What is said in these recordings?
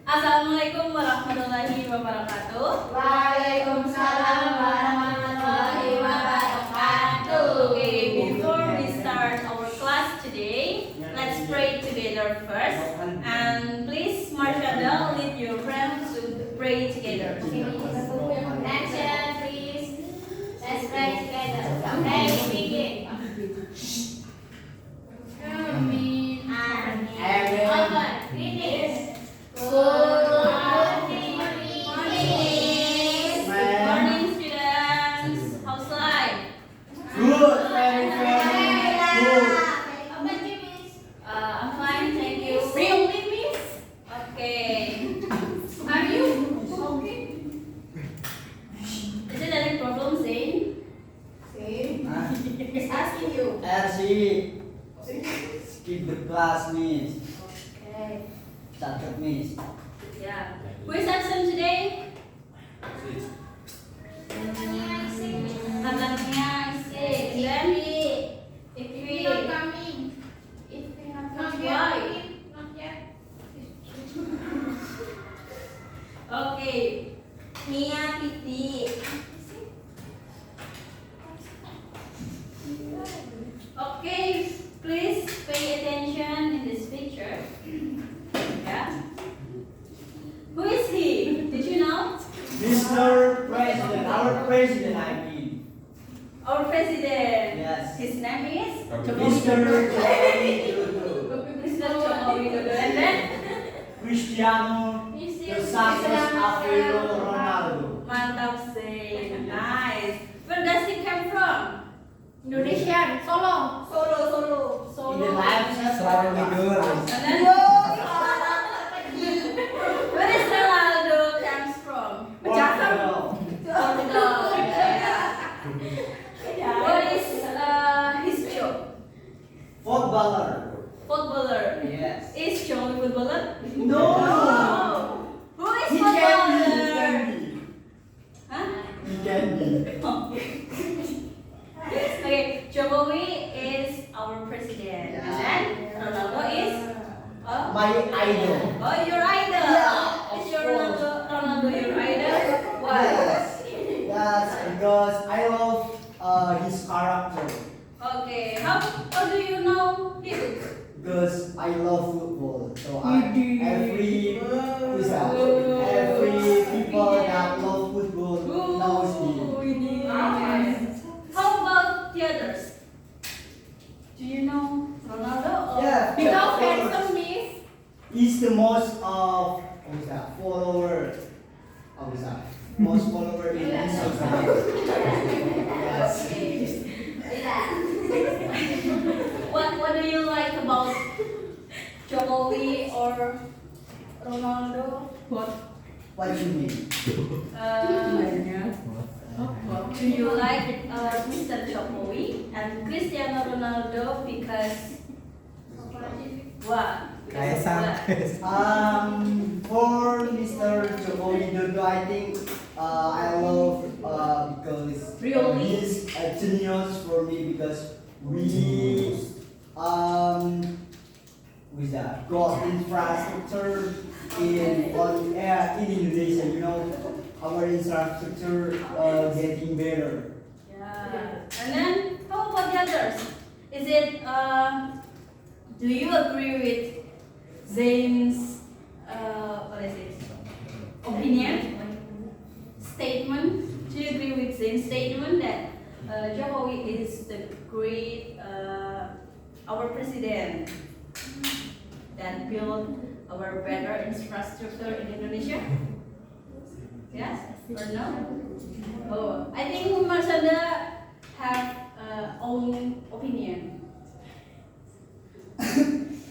Assalamualaikum warahmatullahi wabarakatuh. Waalaikumsalam warahmatullahi wabarakatuh. Okay, before we start our class today, let's pray together first. And please, Marshada, lead your friends to pray together. Action, please. Let's pray together. Okay, begin. Amin. Amin. Open. Finish. Good morning, Good morning, students. How's life? Good, very good. I'm fine, thank you. Really, miss? Okay. Are you okay? Is it any problem, Zain? He's asking you. RC, skip the class, miss. Okay. Catat, miss. Yeah. Who is absent today? Katanya sick. Then if we Not coming. Not yet. Why? Not yet. Okay. Mia Titi. Okay, please pay attention in this picture. Yeah. Who is he? Did you know? Mr. President, our president, I mean. Our president. Yes. His name is Mr. Jokowi Dodo. Mr. Joko Widodo. And then Cristiano dos Santos Aveiro Ronaldo. mantap sih. Nice. Where does he come from? Indonesian. Solo. In the live chat, selalu tidur. And then where is Ronaldo comes from? Portugal. Portugal. Yeah. What is his job? Footballer. Footballer. Yes. Is Johnny footballer? No. Who is He can footballer? be. Huh? He can be. Okay, Jokowi is our president. And then Ronaldo is My idol. oh, your idol. Yeah, Is of your course. Ronaldo your idol? Why? Yes, because I love his character. Okay, how do you know him? Because I love football. So every people that love football knows me. How about the others? Do you know Ronaldo? Or Yeah, Because of course. handsome, miss. He's the most follower. Most follower in Instagram. Yes. What do you like about Jokowi or Ronaldo? What do you mean? Do you like Mr. Jokowi and Cristiano Ronaldo because what? Because of what? For Mr. Jokowi Dodo, I think I love because Really? he's a genius for me because we with that got infrastructure in Indonesia. You know, our infrastructure getting better. Yeah. And then how about the others? Is it do you agree with Zain's what is it? Opinion? Statement? Do you agree with Zain's statement that Jokowi is the great our president that built our better infrastructure in Indonesia? Yes or no? Oh, I think Marsanda have own opinion.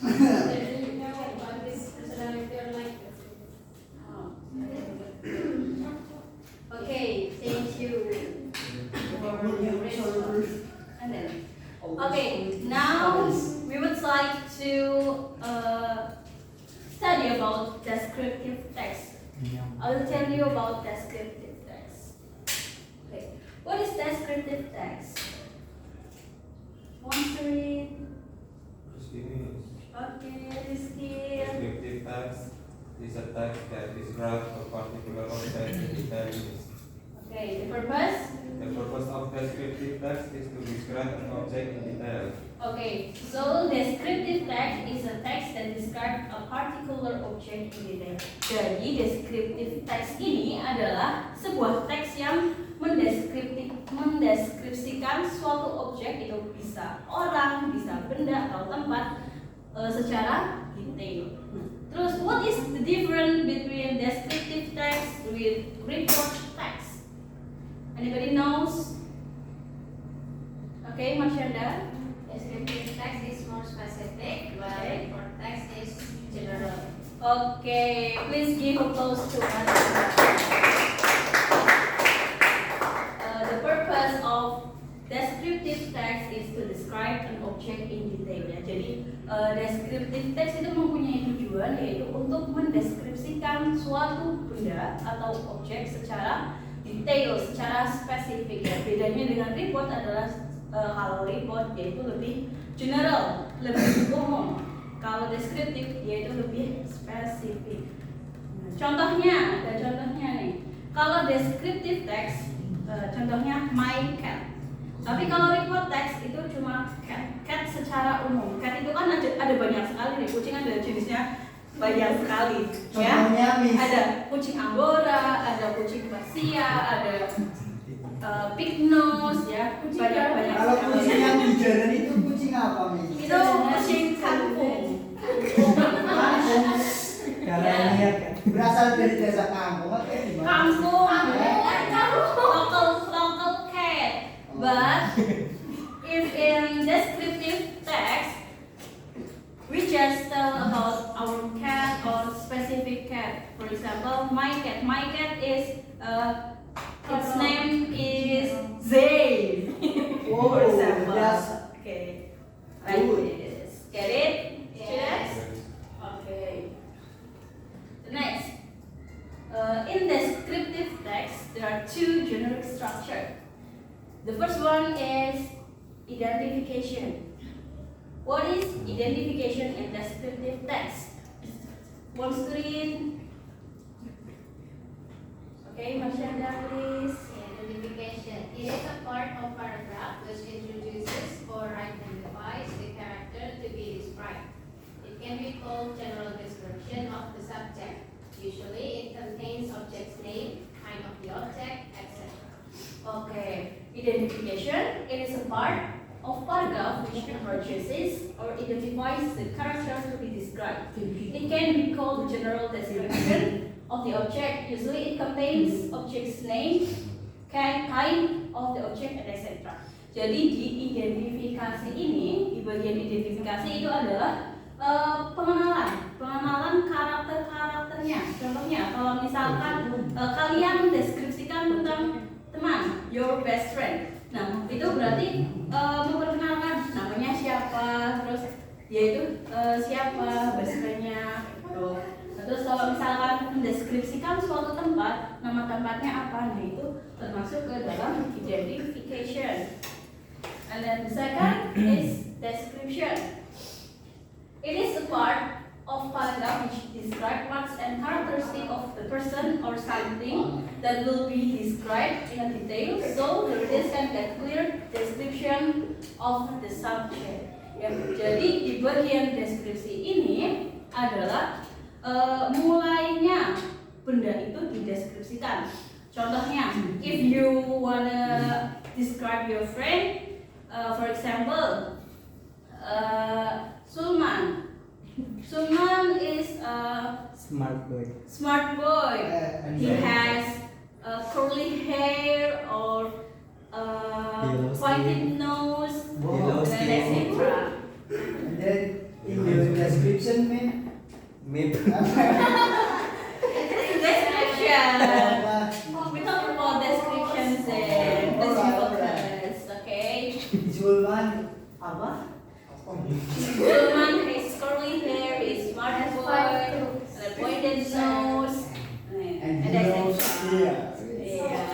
You know about this personality or like this? Okay, thank you for your response. And then, okay, now we would like to study about descriptive text. I will tell you about descriptive text. Okay, what is descriptive text? Want to read? Terus gini, Okay, Rizky. descriptive text is a text that describes a particular object in detail. Okay, the purpose? The purpose of descriptive text is to describe an object in detail. Okay, so descriptive text is a text that describes a particular object in detail. Jadi descriptive text ini adalah sebuah teks yang mendeskripsikan suatu objek, itu bisa orang, bisa benda atau tempat secara detail. Terus, what is the difference between descriptive text with report text? Anybody knows? Okay, Marshanda. Descriptive text is more specific, while report text is general. Okay, please give applause to us. The purpose of descriptive text is to describe an object in detail. Ya. Jadi descriptive text itu mempunyai tujuan yaitu untuk mendeskripsikan suatu benda atau objek secara detail, secara spesifik. Ya. Bedanya dengan report adalah kalau report yaitu lebih general, lebih umum. Kalau deskriptif yaitu lebih spesifik. Contohnya, ada contohnya nih. Kalau deskriptif text, contohnya my cat. Tapi kalau report text itu cuma cat. Cat secara umum. Cat itu kan ada banyak sekali nih. Kucing ada jenisnya banyak sekali. Contohnya, Miss. Ada kucing Angora, ada kucing Persia, ada pig nose, ya. Banyak Kalau sekali. kucing yang di jalan itu kucing apa, Miss? Itu kucing kampung. Karena lihat kan berasal dari desa kampung atau gimana? Kampung, local cat. But if in descriptive text, we just tell about our cat or specific cat. For example, my cat. My cat is its name is Zay. Oh, For example, yes. okay, like this. Get it? Yes. Okay. The next, in descriptive text, there are two generic structures. The first one is identification. What is identification in descriptive text? One screen. Okay, Marshanda, please. Identification. It is a part of paragraph which introduces or identifies the character to be described. It can be called general description of the subject. Usually it contains object's name, kind of the object, etc. Okay, identification. It is a part of paragraph which introduces or identifies the character to be described. It can be called general description of the object. Usually it contains object's name, kind of the object, etc. Jadi di identifikasi ini, di bagian identifikasi itu adalah pengenalan karakternya. Contohnya, kalau misalkan kalian mendeskripsikan tentang teman, your best friend. Nah, itu berarti memperkenalkan namanya siapa, terus dia itu siapa, best friend-nya. Gitu. Terus kalau misalkan mendeskripsikan suatu tempat, nama tempatnya apa, nah itu termasuk ke dalam identification. And then the second is description. It is a part of paragraph which describe what's and characteristic of the person or something that will be described in a detail, so the readers can get clear description of the subject. Ya, jadi di bagian deskripsi ini adalah mulainya benda itu dideskripsikan. Contohnya, if you wanna describe your friend, for example, Sulman. Sulman is a Smart boy. smart boy. And He then- has curly hair or Yellow pointed nose, Yellow and skin. etc. And then in the description, man. Mid. This is description. We talk about descriptions and descriptions, okay? Julman apa? Sulman has curly hair, is smart boy, a pointed nose, And and he knows, etc. yeah.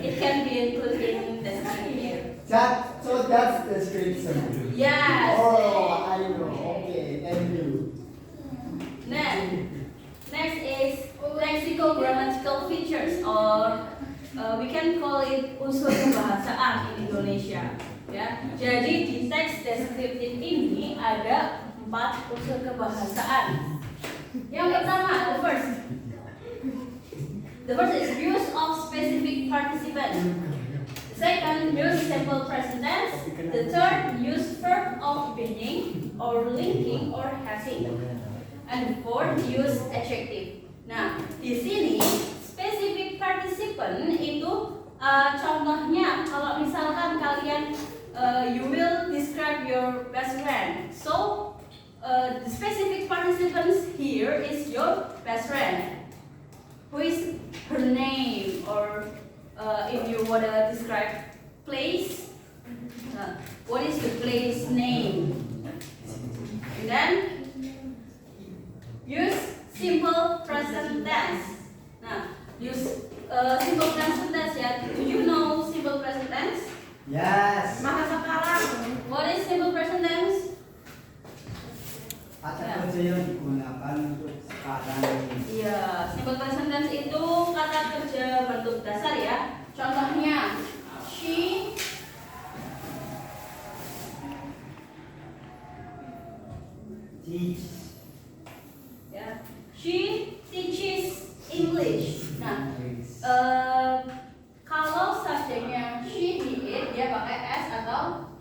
It can be included in description. So that's description. Yes. Oh, I know. Okay, thank you. can call it unsur kebahasaan in Indonesia. Ya, jadi di teks deskriptif ini ada 4 unsur kebahasaan. Yang pertama, the first is use of specific participant. The second, use simple present tense. The third, use verb of being or linking or having. And the fourth, use adjective. Nah, di sini specific participant itu contohnya kalau misalkan kalian you will describe your best friend. So the specific participants here is your best friend. Who is her name, or if you wanna describe place, what is the place name? And then use simple present tense. Nah, use simple present tense ya. Do you know simple present tense? Yes. Masa sekarang. What is simple present tense? Kata kerja yang digunakan untuk sekarang ini. Iya, simple present tense itu kata kerja bentuk dasar ya. Contohnya, she Teach. ya, she teaches English. Nah, kalau subjeknya she, he, it, dia pakai s atau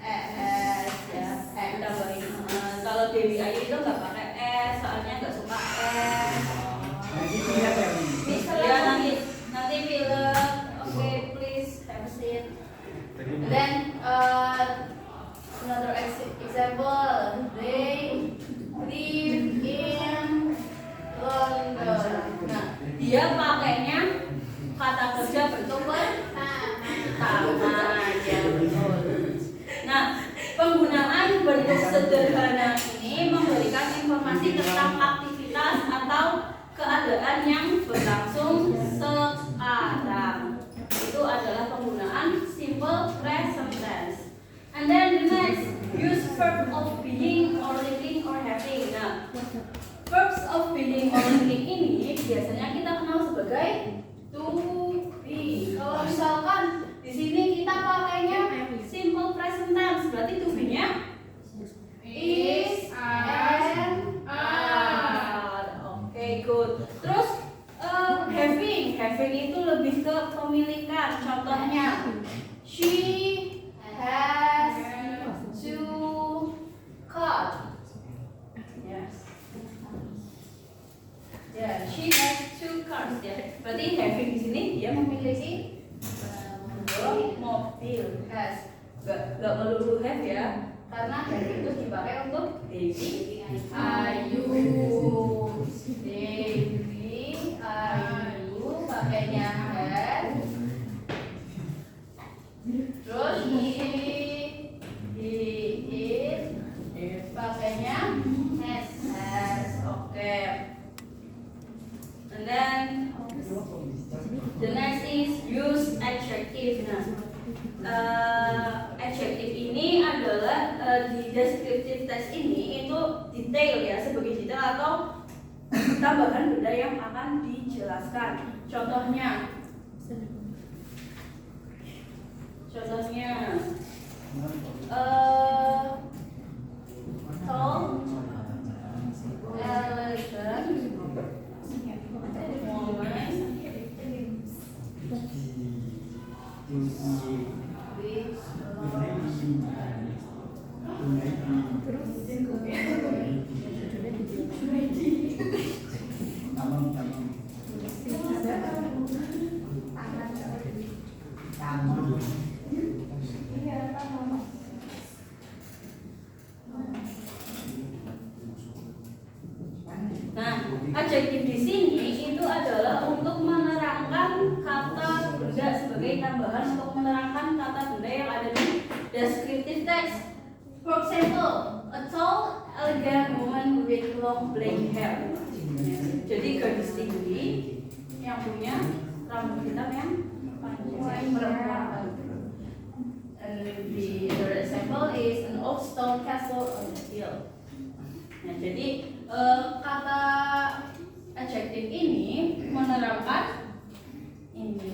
s ya, tambahin. Kalau Dewi Ayu itu nggak pakai s, soalnya nggak suka s. Nanti lihat ya. Ya nanti film. Okay, please have a seat. And then another example, they live in London. Nah, dia pakainya kata kerja bentuk pertama ya, betul. Nah, penggunaan bentuk sederhana ini memberikan informasi tentang aktivitas atau keadaan yang berlangsung sekarang. Itu adalah penggunaan simple present tense. And then the next, use verb of being or living or having. Nah, verbs of being or living ini biasanya kita kenal sebagai to be. Kalau misalkan di sini kita pakainya simple present tense, berarti to be-nya is and are. Oke, good. Terus having itu lebih ke pemilikan. Contohnya, she has two cars. Yes. Ya, she has two cars ya. Berarti having di sini dia memiliki mobil. Has. Gak melulu have ya. Karena having itu dipakai untuk Dewi, Ayu, pakainya has. Terus it pakainya has. Oke. And then the next is use adjective. Nah, adjective ini adalah di descriptive text ini itu detail ya, sebagai detail atau tambahan benda yang akan dijelaskan. Contohnya, tall, elegant Nah, adjektif di sini itu adalah untuk menerangkan kata benda sebagai tambahan untuk menerangkan kata benda yang ada di descriptive text. For example, a tall, elegant woman with long black hair. Jadi gadis tinggi yang punya rambut hitam yang panjang, perempuan. And the other example is an old stone castle on the hill. Nah, jadi kata adjektif ini menerangkan ini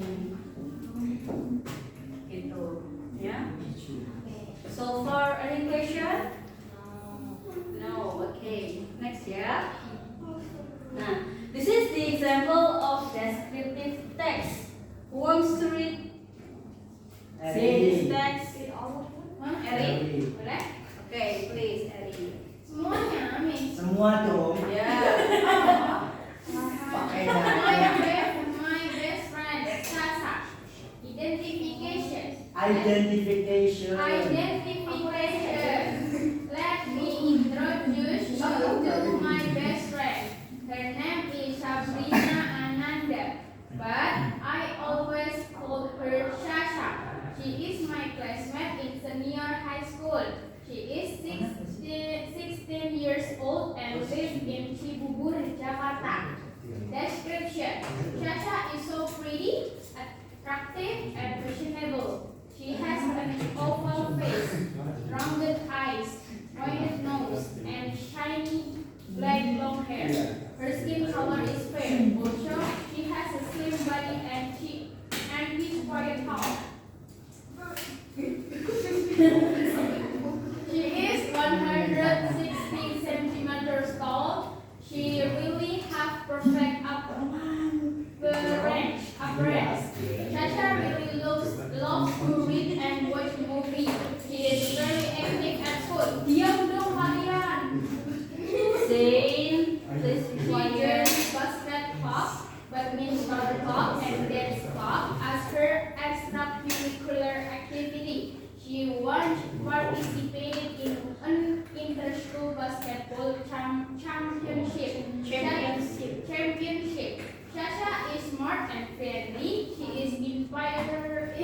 example of descriptive text. Who wants to read this text? Eri? Boleh? Okay, please, Eri. Semuanya, Miss. Semua tuh Yeah. pakai My nanya. best friend, Sasa. Identification. Identification. Let me introduce you to my best friend. Her name is Sabrina Ananda, but I always call her Sasha. She is my classmate in senior high school. She is 16 years old and lives in Cibubur, Jakarta. Description: Sasha is so pretty, attractive, and fashionable. She has an oval face, rounded eyes, pointed nose, and shiny black long hair. Her skin color is fair. Also, she has a slim body and is quite tall. She is 160 centimeters tall. She really has perfect appearance. Sasha really loves to read and watch movies. She is very active at school. Diam dong kalian. Zane, please be She quiet. joins basket club, badminton club, and dance club as her extracurricular activity. She once participated in an inter-school basketball championship. Sasha is smart and friendly. She is inspired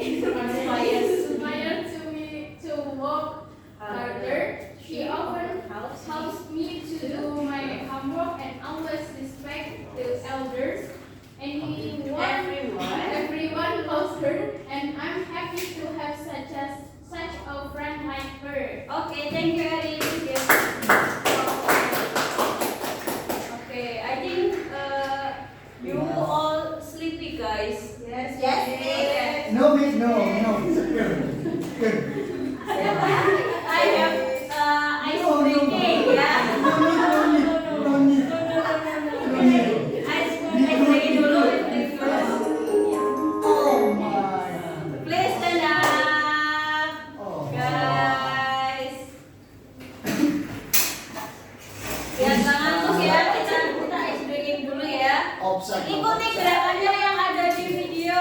to work harder. She often helps me to do my homework and always respect the elders. Everyone loves her, and I'm happy to have such a friend like her. Okay, thank you, Eri. Thank you. Okay, I think you all sleepy, guys. Yes. Yes. No, Miss, no. Good. I have ice drinking, yeah. No need. Ice drinking dulu, drink first. Oh my. Please stand up, Oh. guys. Biar nggak ngantuk ya, kita ice drinking dulu ya. Offset. Ikuti gerakannya yang ada di video.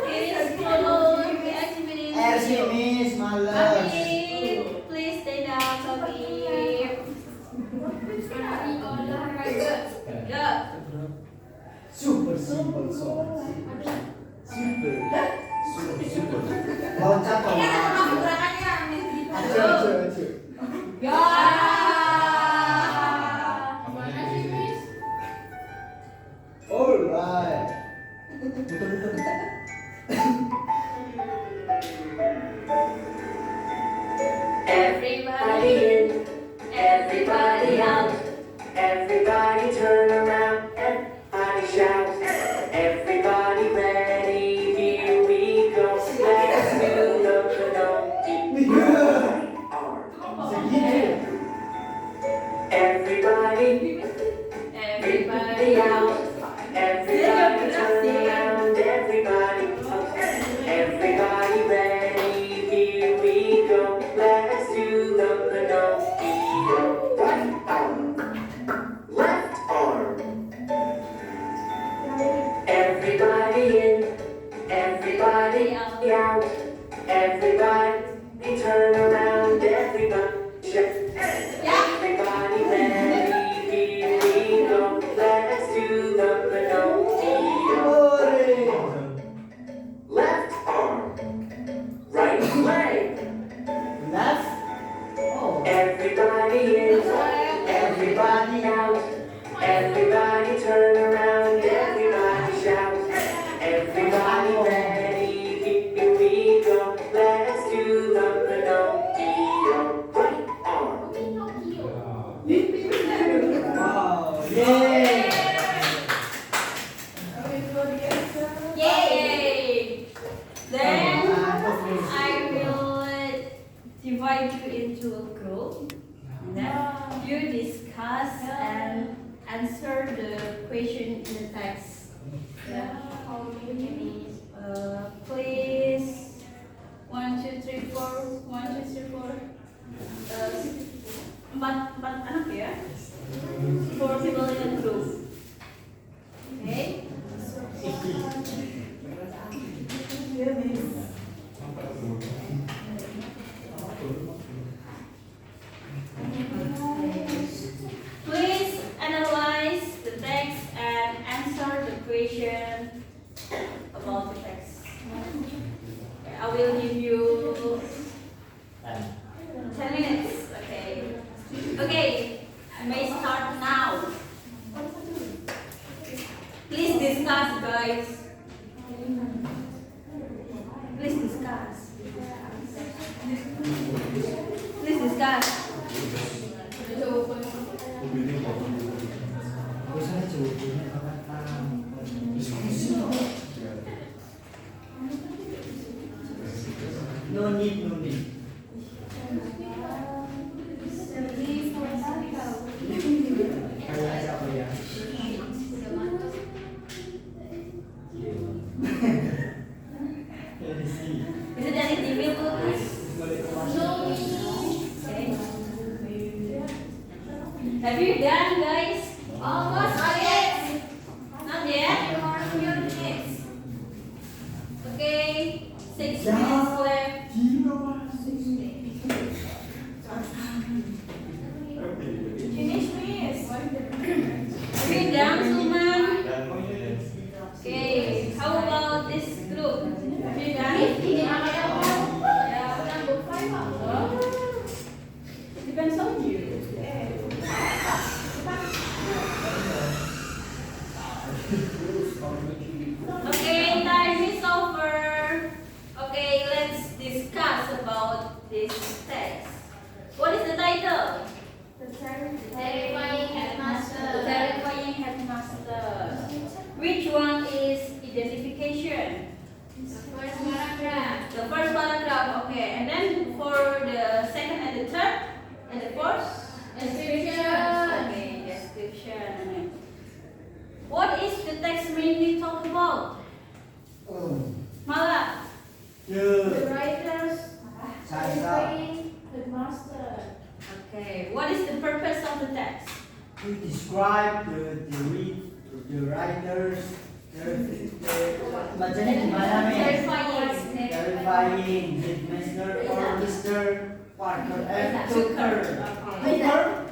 Please follow the activity. RC Miss, males. Sophie, please stand up, Sophie. Hari olahraga. Go. Super simple song. Super. Loncat Gerakannya. Acu. Ya. Mana sih, Miss? Alright. Everybody in, everybody out. Everybody turn around, everybody shout. Everybody ready, here we go. Let's do the Pinocchio arm. Segitu. Everybody, Everybody out. everybody turn around, everybody. Everybody ready, here we go. Let's do the Pinocchio. Right arm, left arm. Everybody in, everybody out. Everybody turn around, everybody shift. Everybody ready, here we go. Let's do the Pinocchio. Left arm, right leg. Left. Oh. Everybody in, everybody out. Everybody turn around, everybody shout. Everybody ready, here we go. Let's do the Pinocchio. Right arm. Wow. Yay. Yay! Then I will divide you into a group. Then you discuss and answer the question in the text. Please, 1, 2, 3, 4, 1, 2, 3, 4. Empat anak ya? 4 people in a group. Okay. Please analyze the text and answer the question about the text. Okay, I will give you 10 minutes. Okay. Okay. I may start now. Please discuss, guys. Please discuss. Please discuss. Usah jawabnya apa? No need. Kayak siapa ya? Bisa dari TV tulis. Okay. Have you done, guys? Almost. Not yet. Not yet. Okay. 6 minutes left. Finish, miss. Have you done, Suman? Okay. How about this group? Have you done? Depends on you. Okay, time is over. Okay, let's discuss about this text. What is the title? Terrifying headmaster. The Terrifying Headmaster. Which one is identification? First paragraph. The first paragraph, okay. And then for the second and the third and the fourth? Description. Okay, description. What is the text mainly talk about? Mala? The writers Headmaster. Okay, what is the purpose of the text? To describe the writers, bacanya gimana nih? Terrifying Headmaster or Mr. Parker and Tucker. Tucker?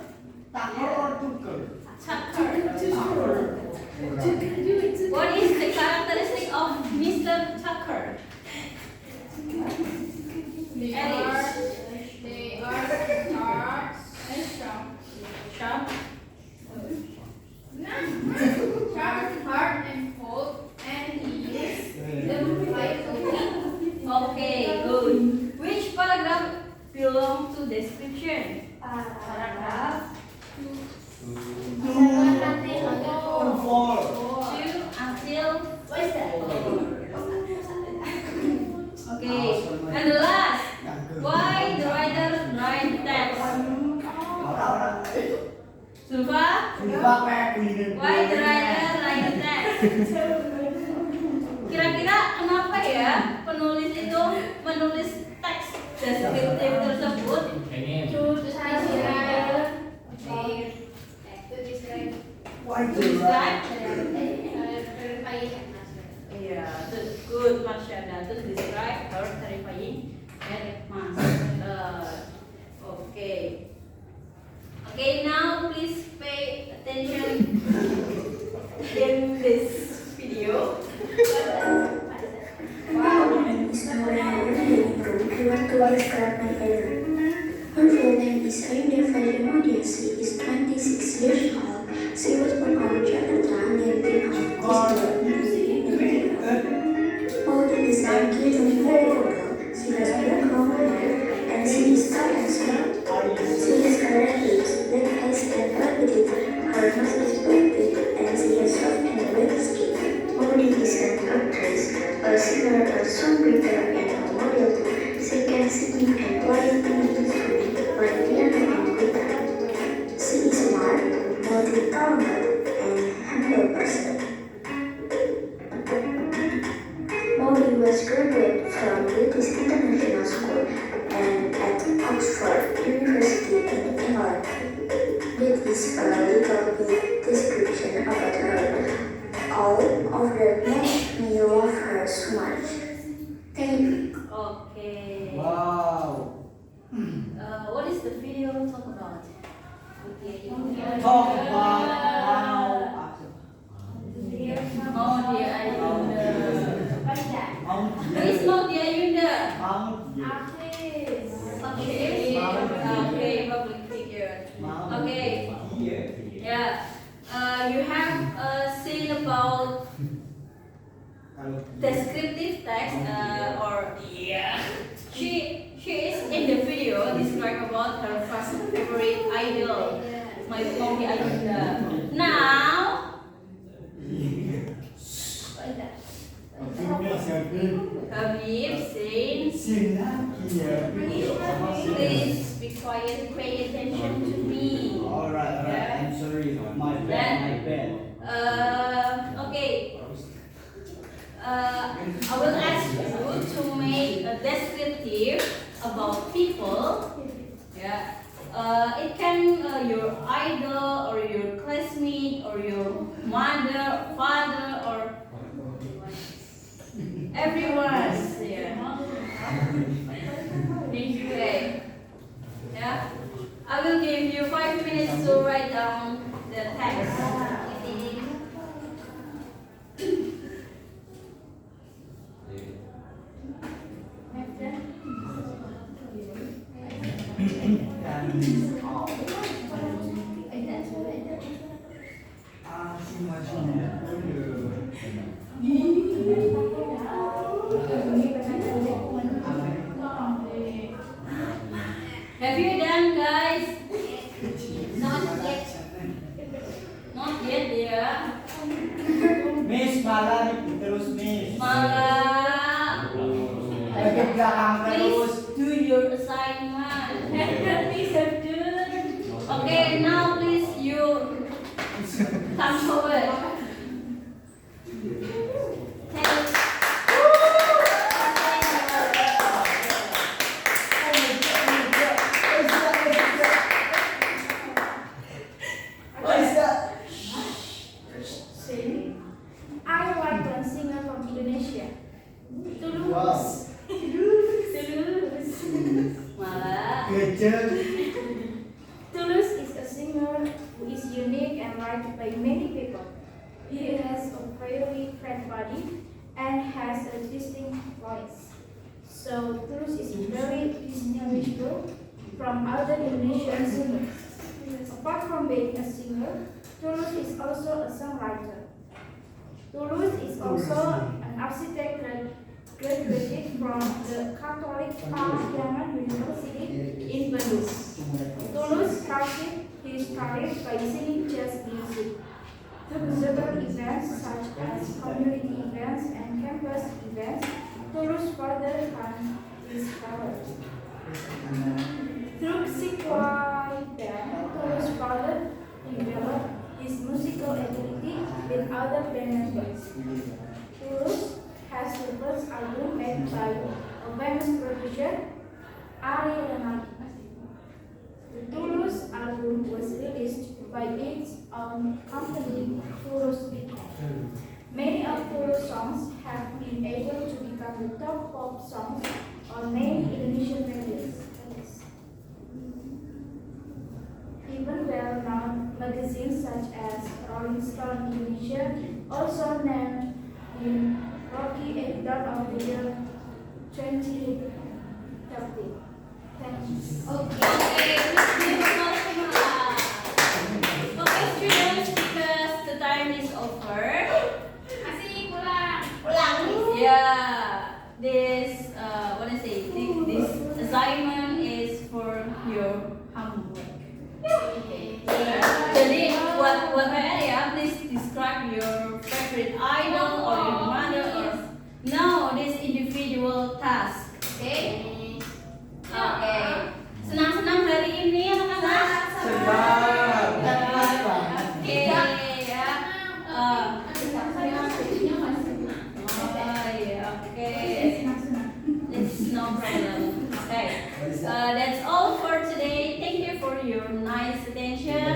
Tucker or Tucker? Tucker. What is the characteristic of Mr. Tucker? They are sharp and strong. Sharp. Sharp, hard, and cold, and he is the light of Okay, good. Which paragraph belong to description? Paragraph 2 until okay. And the last, why the writer write the text? Sulfa, why the writer write the text? Kira-kira kenapa ya penulis itu menulis teks deskriptif tersebut? Why the right? Yeah, that's good, Marshanda. To describe her terrifying headmaster. Okay. Okay, now please pay attention in this video. Wow, my name is Nora Nurul. I want to describe my favorite. Her full name is Ainda Fajimodian. She is 26 years old. She was born on Jakarta, near Although is a kid and very girl, she has black hair and she is tall and smart. She has correct lips, black eyes and black teeth. Her nose is black and she has soft and wet skin. Molly is an actress, a singer, a songwriter, and a model too. She can sing and play instruments like piano and guitar. She is smart, multi-talented, and humble person. you have seen about descriptive text or she is in the video describe about her first favorite idol, my Pongi Ayunda. Now Habib sings. Please be quiet, pay attention to me. Alright, I'm sorry. My bad. Okay. I will ask you to make a descriptive about people. Yeah. It can your idol or your classmate or your mother, father or everyone. Yeah. Okay. Yeah. I will give you 5 minutes to write down the text. Have you done, guys? Not yet. Not yet, dear. Miss, malah terus Miss. Malah. Lagi belakang terus. Please do your assignment. Please do. Okay, now please you come forward. Thank I like one singer from Indonesia. Wow. Malah. Tulus is a singer who is unique and liked by many people. He has a very fat body and has a distinct voice. So Tulus is very distinguishable from other Indonesian singers. Apart from being a singer, Tulus is also a songwriter. Tulus is also an architect graduated from the Catholic Parahyangan University in Bandung. Tulus started his career by singing jazz music. Through several events such as community events and campus events, Tulus further honed his talent. Through Sikwai Band, Tulus further developed his musical ability with other band members. Tulus has the first album made by a famous producer, Ari Renati. The Tulus album was released by its own company, Tulus Beatles. Many of Tulus songs have been able to become the top pop songs on many Indonesian radios. Even well-known magazines such as Rolling Stone Indonesia also named him Rocky Editor of the Year 2013. Thanks. Okay, okay, students, because the time is over. Masih pulang. Yeah, this what I say, this assignment is for your homework. Jadi buat PR ya, please describe your favorite idol or your mother or no this individual task. Okay? Okay. Senang-senang hari ini anak-anak? Senang. Oke ya. Okay. It's no problem. Okay. That's all for today. Thank you for your nice attention.